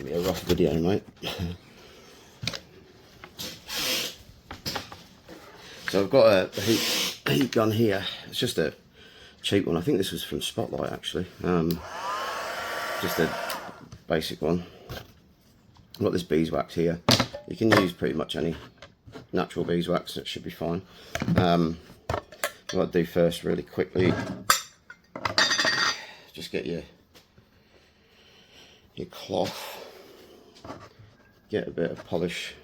be a rough video, mate. So I've got a heat gun here. It's just a cheap one. I think this was from Spotlight, actually. Just a basic one. I've got this beeswax here. You can use pretty much any natural beeswax. It should be fine. What I'll do first, really quickly, just get your cloth, get a bit of polish,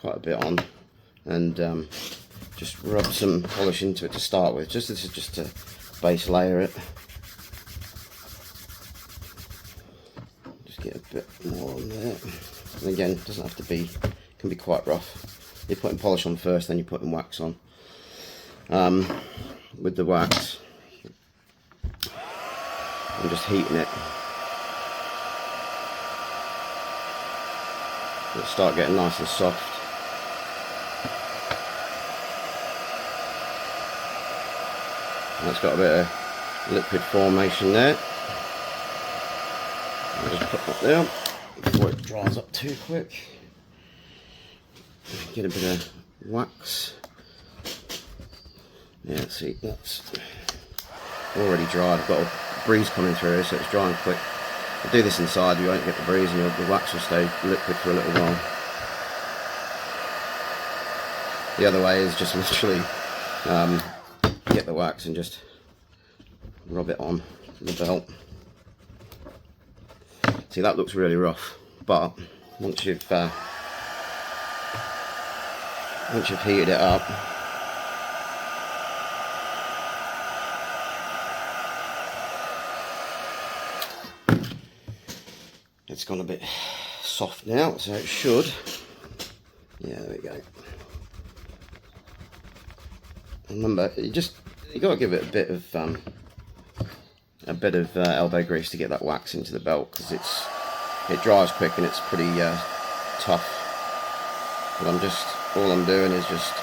quite a bit on, and just rub some polish into it to start with. This is just to base layer it. Just get a bit more on there. And again, it doesn't have to be, can be quite rough. You're putting polish on first, then you're putting wax on. With the wax, I'm just heating it. It'll start getting nice and soft. And it's got a bit of liquid formation there. I'll just put that there before it dries up too quick. Get a bit of wax. Yeah, see, that's already dried. I've got a breeze coming through here, so it's drying quick. I'll do this inside, you won't get the breeze, and the wax will stay liquid for a little while. The other way is just literally get the wax and just rub it on the belt. See, that looks really rough, but once you've heated it up, it's gone a bit soft now, so it should. Yeah, there we go. Remember, you got to give it a bit of elbow grease to get that wax into the belt, because it dries quick and it's pretty tough. But all I'm doing is just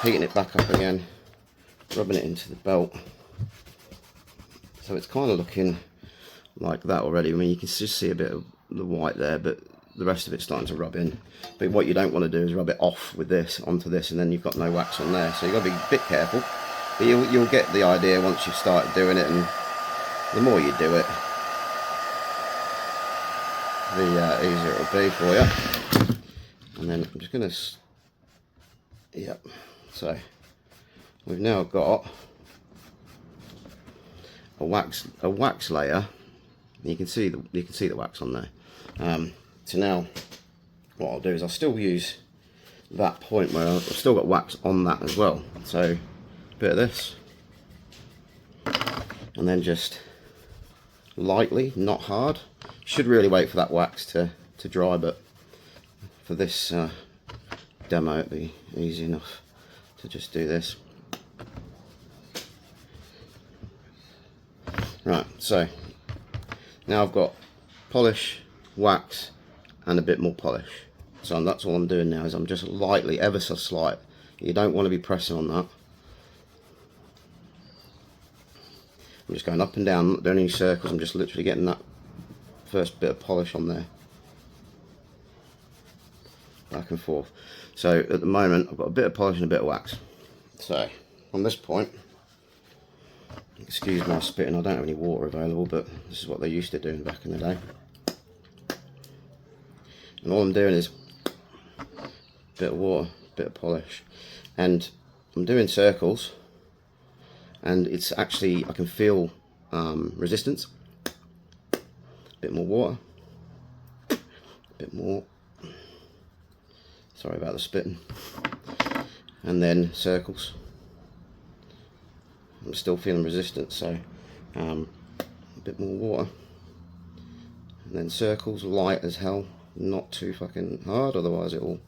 heating it back up again, rubbing it into the belt. So it's kind of looking like that already. I mean, you can just see a bit of the white there, but the rest of it's starting to rub in. But what you don't want to do is rub it off with this onto this, and then you've got no wax on there. So you've got to be a bit careful. But you'll get the idea once you've started doing it, and the more you do it, the easier it'll be for you. And then I'm just going to, yep. So we've now got a wax layer. You can see the wax on there. So now what I'll do is I'll still use that point where I've still got wax on that as well. So a bit of this, and then just lightly, not hard. Should really wait for that wax to dry, but for this demo it'd be easy enough to just do this. Right, so now I've got polish, wax, and a bit more polish. So that's all I'm doing now, is I'm just lightly, ever so slight. You don't want to be pressing on that. I'm just going up and down, not doing any circles. I'm just literally getting that first bit of polish on there. Back and forth. So at the moment I've got a bit of polish and a bit of wax. So from this point, excuse my spitting, I don't have any water available, but this is what they used to do back in the day. And all I'm doing is a bit of water, a bit of polish, and I'm doing circles, and it's actually, I can feel resistance. A bit more water, a bit more, sorry about the spitting, and then circles. I'm still feeling resistance, so a bit more water, and then circles, light as hell, not too fucking hard, otherwise it will.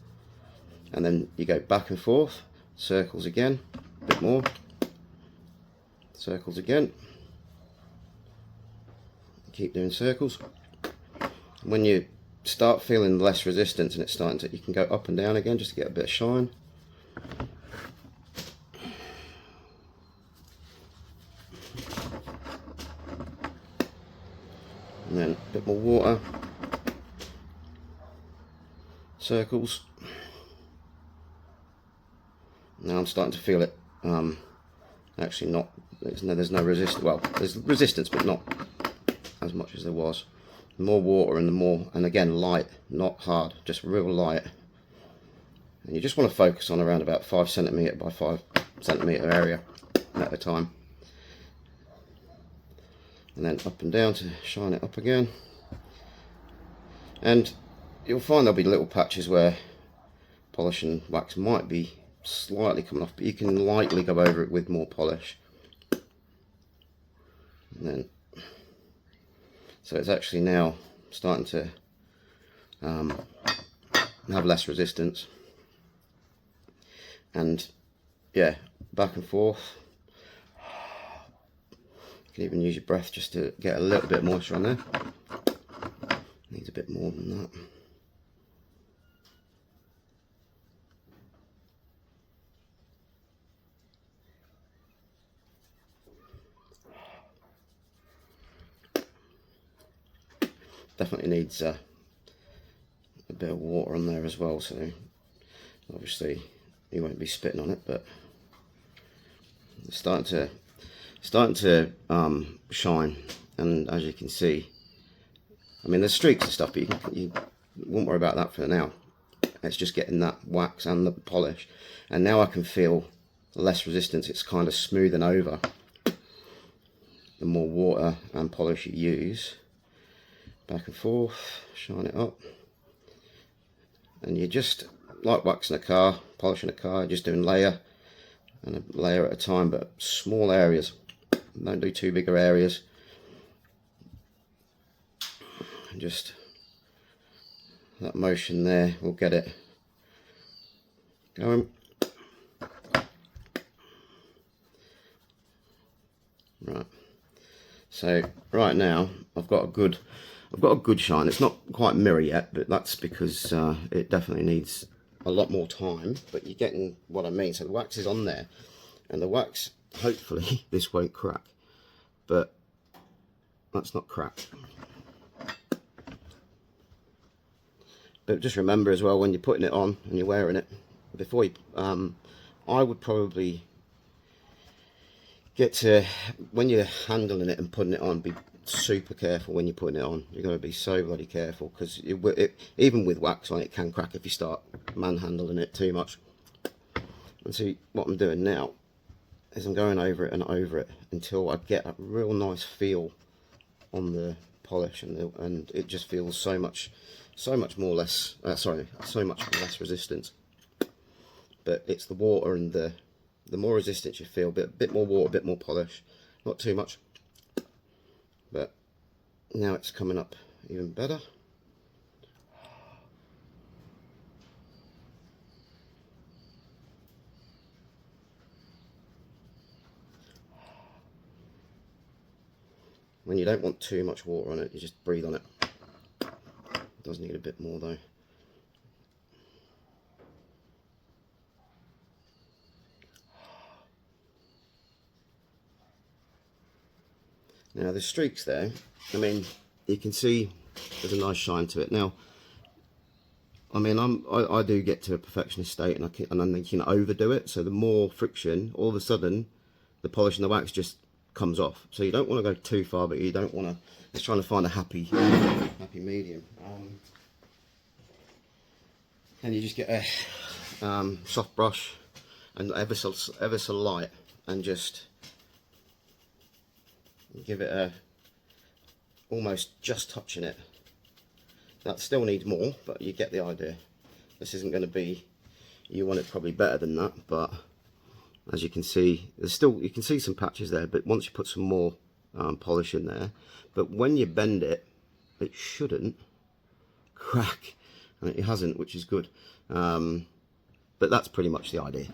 And then you go back and forth, circles again, a bit more, circles again, keep doing circles. When you start feeling less resistance and it's starting to, you can go up and down again just to get a bit of shine. And then a bit more water, circles. Now I'm starting to feel it. Actually not, there's no resistance. Well, there's resistance, but not as much as there was. The more water and the more, and again, light, not hard, just real light. And you just want to focus on around about 5 centimetre by 5 centimetre area at a time. And then up and down to shine it up again. And you'll find there'll be little patches where polish and wax might be slightly coming off, but you can lightly go over it with more polish. And then, so it's actually now starting to have less resistance. And yeah, back and forth. You can even use your breath just to get a little bit of moisture on there. Needs a bit more than that. Definitely needs a bit of water on there as well, so obviously you won't be spitting on it, but it's starting to shine. And as you can see, I mean, there's streaks and stuff, but you won't worry about that for now. It's just getting that wax and the polish, and now I can feel less resistance. It's kind of smoothing over the more water and polish you use. Back and forth, shine it up, and you just, like waxing a car, polishing a car, just doing layer and a layer at a time, but small areas. Don't do too bigger areas. And just that motion there will get it going. Right. So right now I've got a good shine. It's not quite mirror yet, but that's because it definitely needs a lot more time, but you're getting what I mean. So the wax is on there, and the wax, hopefully this won't crack, but that's not cracked. But just remember as well, when you're putting it on and you're wearing it, before you, I would probably get to, when you're handling it and putting it on, be super careful when you're putting it on. You're going to be so bloody careful, because even with wax on, it can crack if you start manhandling it too much. And see, what I'm doing now is I'm going over it and over it until I get a real nice feel on the polish, and it just feels so much less resistance. But it's the water and the more resistance you feel, bit more water, bit more polish, not too much. But now it's coming up even better. When you don't want too much water on it, you just breathe on it. It does need a bit more though. Now the streaks there, I mean, you can see there's a nice shine to it. Now, I mean, I do get to a perfectionist state, and I can overdo it. So the more friction, all of a sudden, the polish and the wax just comes off. So you don't want to go too far, but you don't want to. It's trying to find a happy medium. And you just get a soft brush and ever so light, and just give it a, almost just touching it. That still needs more, but you get the idea. This isn't going to be, you want it probably better than that, but as you can see, there's still, you can see some patches there, but once you put some more polish in there, but when you bend it, it shouldn't crack. And it hasn't, which is good. But that's pretty much the idea.